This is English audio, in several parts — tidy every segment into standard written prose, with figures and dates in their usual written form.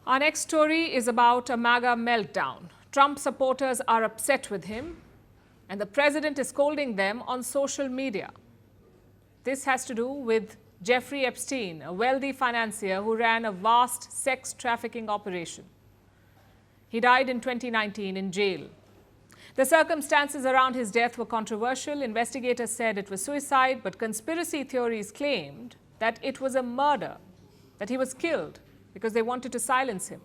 Our next story is about a MAGA meltdown. Trump supporters are upset with him, and the president is scolding them on social media. This has to do with Jeffrey Epstein, a wealthy financier who ran a vast sex trafficking operation. He died in 2019 in jail. The circumstances around his death were controversial. Investigators said it was suicide, but conspiracy theories claimed that it was a murder, that he was killed because they wanted to silence him.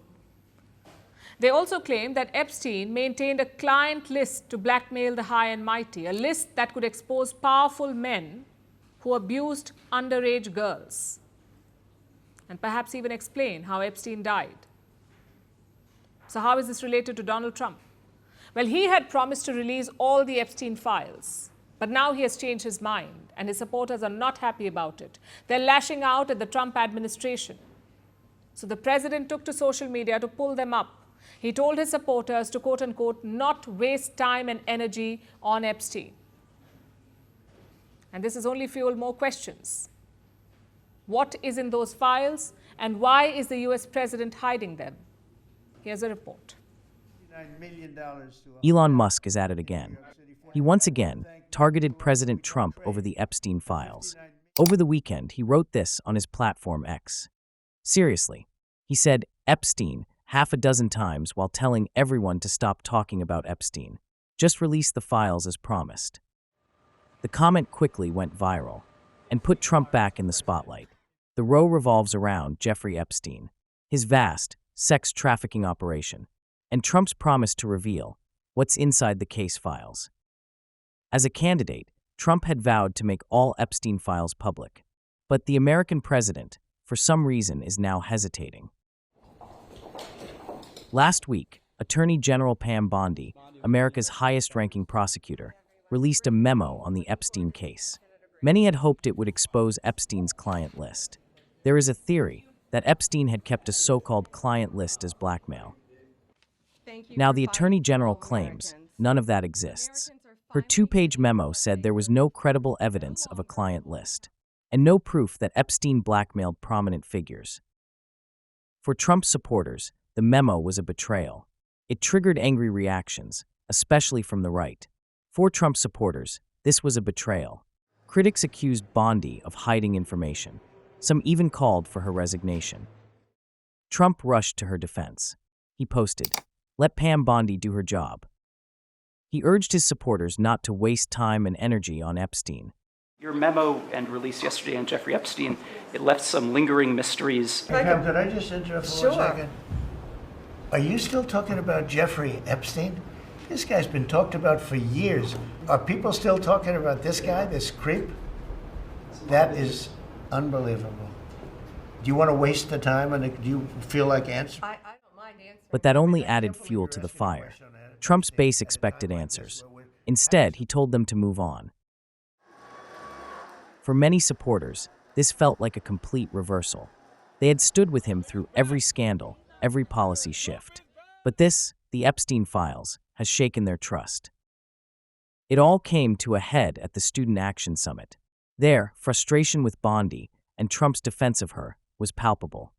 They also claimed that Epstein maintained a client list to blackmail the high and mighty, a list that could expose powerful men who abused underage girls, and perhaps even explain how Epstein died. So how is this related to Donald Trump? Well, he had promised to release all the Epstein files, but now he has changed his mind, and his supporters are not happy about it. They're lashing out at the Trump administration. So the president took to social media to pull them up. He told his supporters to, quote unquote, not waste time and energy on Epstein. And this has only fueled more questions. What is in those files, and why is the US president hiding them? Here's a report. Elon Musk is at it again. He once again targeted President Trump over the Epstein files. Over the weekend, he wrote this on his platform X. Seriously, he said Epstein half a dozen times while telling everyone to stop talking about Epstein. Just release the files as promised. The comment quickly went viral and put Trump back in the spotlight. The row revolves around Jeffrey Epstein, his vast sex trafficking operation, and Trump's promise to reveal what's inside the case files. As a candidate, Trump had vowed to make all Epstein files public, but the American president, for some reason, is now hesitating. Last week, Attorney General Pam Bondi, America's highest-ranking prosecutor, released a memo on the Epstein case. Many had hoped it would expose Epstein's client list. There is a theory that Epstein had kept a so-called client list as blackmail. Now, the Attorney General claims none of that exists. Her two-page memo said there was no credible evidence of a client list, and no proof that Epstein blackmailed prominent figures. For Trump supporters, the memo was a betrayal. It triggered angry reactions, especially from the right. For Trump supporters, this was a betrayal. Critics accused Bondi of hiding information. Some even called for her resignation. Trump rushed to her defense. He posted, "Let Pam Bondi do her job." He urged his supporters not to waste time and energy on Epstein. Your memo and release yesterday on Jeffrey Epstein, it left some lingering mysteries. Hey, Pam, could I just interrupt for 1 second? Are you still talking about Jeffrey Epstein? This guy's been talked about for years. Are people still talking about this guy, this creep? That is unbelievable. Do you want to waste the time, and do you feel like answering? I don't mind answering. But that only added fuel to the fire. Trump's base expected answers. Instead, he told them to move on. For many supporters, this felt like a complete reversal. They had stood with him through every scandal, every policy shift. But this, the Epstein files, has shaken their trust. It all came to a head at the Student Action Summit. There, frustration with Bondi and Trump's defense of her was palpable.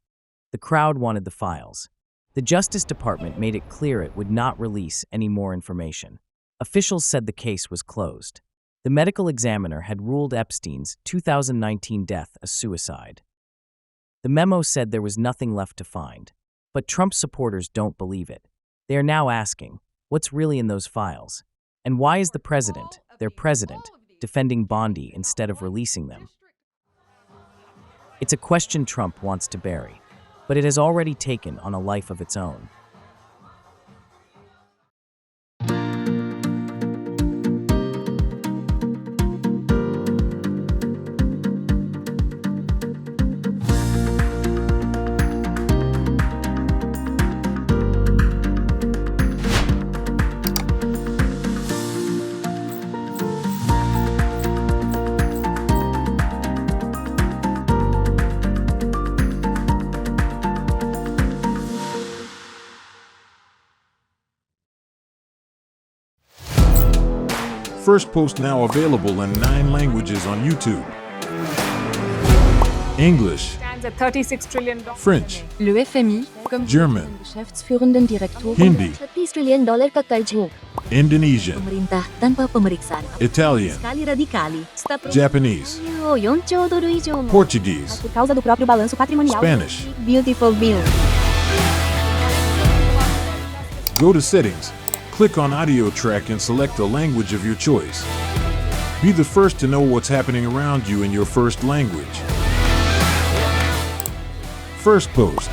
The crowd wanted the files. The Justice Department made it clear it would not release any more information. Officials said the case was closed. The medical examiner had ruled Epstein's 2019 death a suicide. The memo said there was nothing left to find. But Trump supporters don't believe it. They are now asking, what's really in those files? And why is the president, their president, defending Bondi instead of releasing them? It's a question Trump wants to bury, but it has already taken on a life of its own. Firstpost now available in 9 languages on YouTube. English, a $36 trillion. French, Le FMI, comme German, Geschäftsführenden Direktoren, Hindi, $30 trillion ka karjo. Indonesian, Pemerintah tanpa pemeriksaan. Italian, Kali radikali. Japanese, $4 trilhão ejo mo. Portuguese, Por causa do próprio balanço patrimonial. Spanish. Beautiful bill. Go to Settings, click on Audio Track and select the language of your choice. Be the first to know what's happening around you in your first language. Firstpost.